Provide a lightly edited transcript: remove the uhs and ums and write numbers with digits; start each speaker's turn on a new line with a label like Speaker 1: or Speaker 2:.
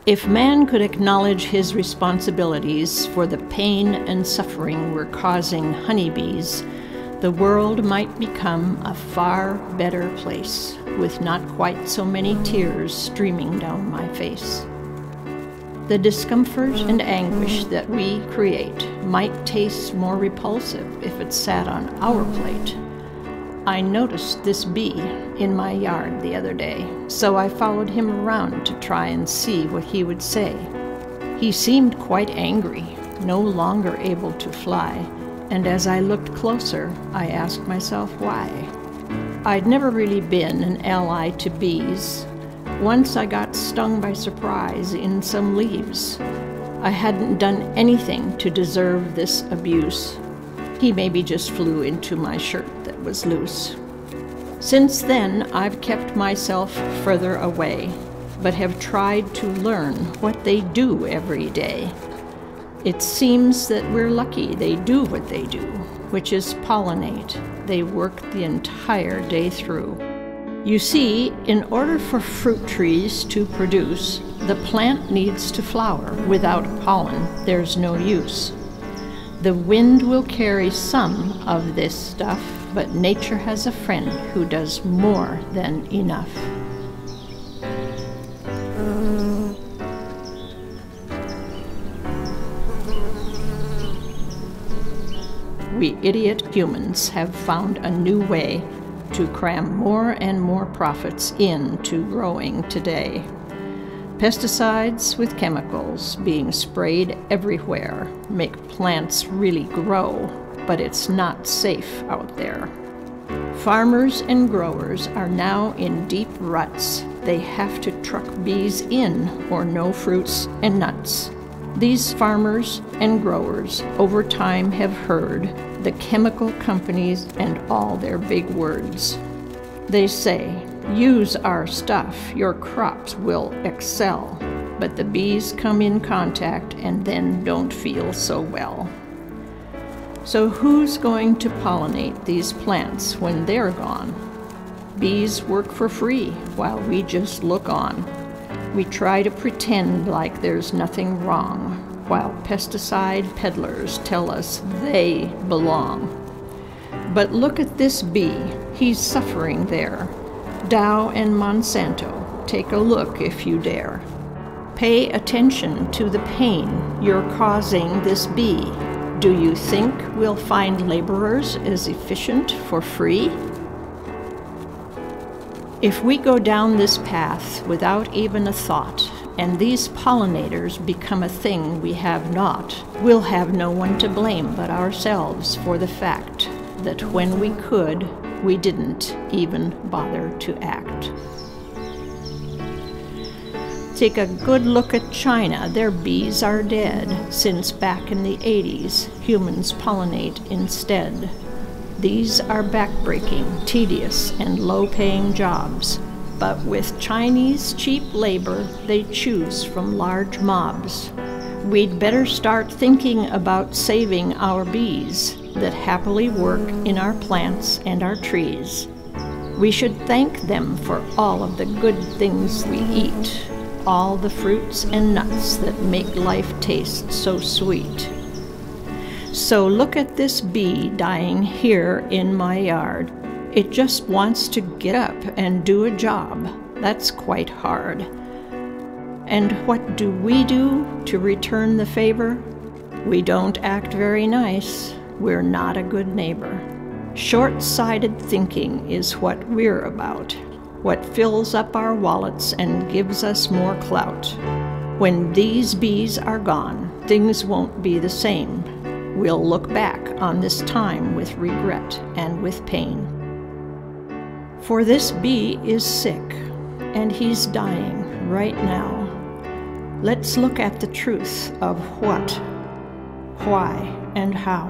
Speaker 1: If man could acknowledge his responsibilities for the pain and suffering we're causing honeybees, the world might become a far better place, with not quite so many tears streaming down my face. The discomfort and anguish that we create might taste more repulsive if it sat on our plate. I noticed this bee in my yard the other day, so I followed him around to try and see what he would say. He seemed quite angry, no longer able to fly, and as I looked closer, I asked myself why. I'd never really been an ally to bees. Once I got stung by surprise in some leaves. I hadn't done anything to deserve this abuse. He maybe just flew into my shirt that was loose. Since then, I've kept myself further away, but have tried to learn what they do every day. It seems that we're lucky they do what they do, which is pollinate. They work the entire day through. You see, in order for fruit trees to produce, the plant needs to flower. Without pollen, there's no use. The wind will carry some of this stuff, but nature has a friend who does more than enough. We idiot humans have found a new way to cram more and more profits into growing today. Pesticides with chemicals being sprayed everywhere make plants really grow, but it's not safe out there. Farmers and growers are now in deep ruts. They have to truck bees in or no fruits and nuts. These farmers and growers over time have heard the chemical companies and all their big words. They say, use our stuff, your crops will excel. But the bees come in contact and then don't feel so well. So who's going to pollinate these plants when they're gone? Bees work for free while we just look on. We try to pretend like there's nothing wrong, while pesticide peddlers tell us they belong. But look at this bee, he's suffering there. Dow and Monsanto, take a look if you dare. Pay attention to the pain you're causing this bee. Do you think we'll find laborers as efficient for free? If we go down this path without even a thought, and these pollinators become a thing we have not, we'll have no one to blame but ourselves for the fact that when we could, we didn't even bother to act. Take a good look at China. Their bees are dead. Since back in the 80s, humans pollinate instead. These are backbreaking, tedious, and low-paying jobs. But with Chinese cheap labor, they choose from large mobs. We'd better start thinking about saving our bees that happily work in our plants and our trees. We should thank them for all of the good things we eat, all the fruits and nuts that make life taste so sweet. So look at this bee dying here in my yard. It just wants to get up and do a job. That's quite hard. And what do we do to return the favor? We don't act very nice. We're not a good neighbor. Short-sighted thinking is what we're about, what fills up our wallets and gives us more clout. When these bees are gone, things won't be the same. We'll look back on this time with regret and with pain. For this bee is sick, and he's dying right now. Let's look at the truth of what, why, and how.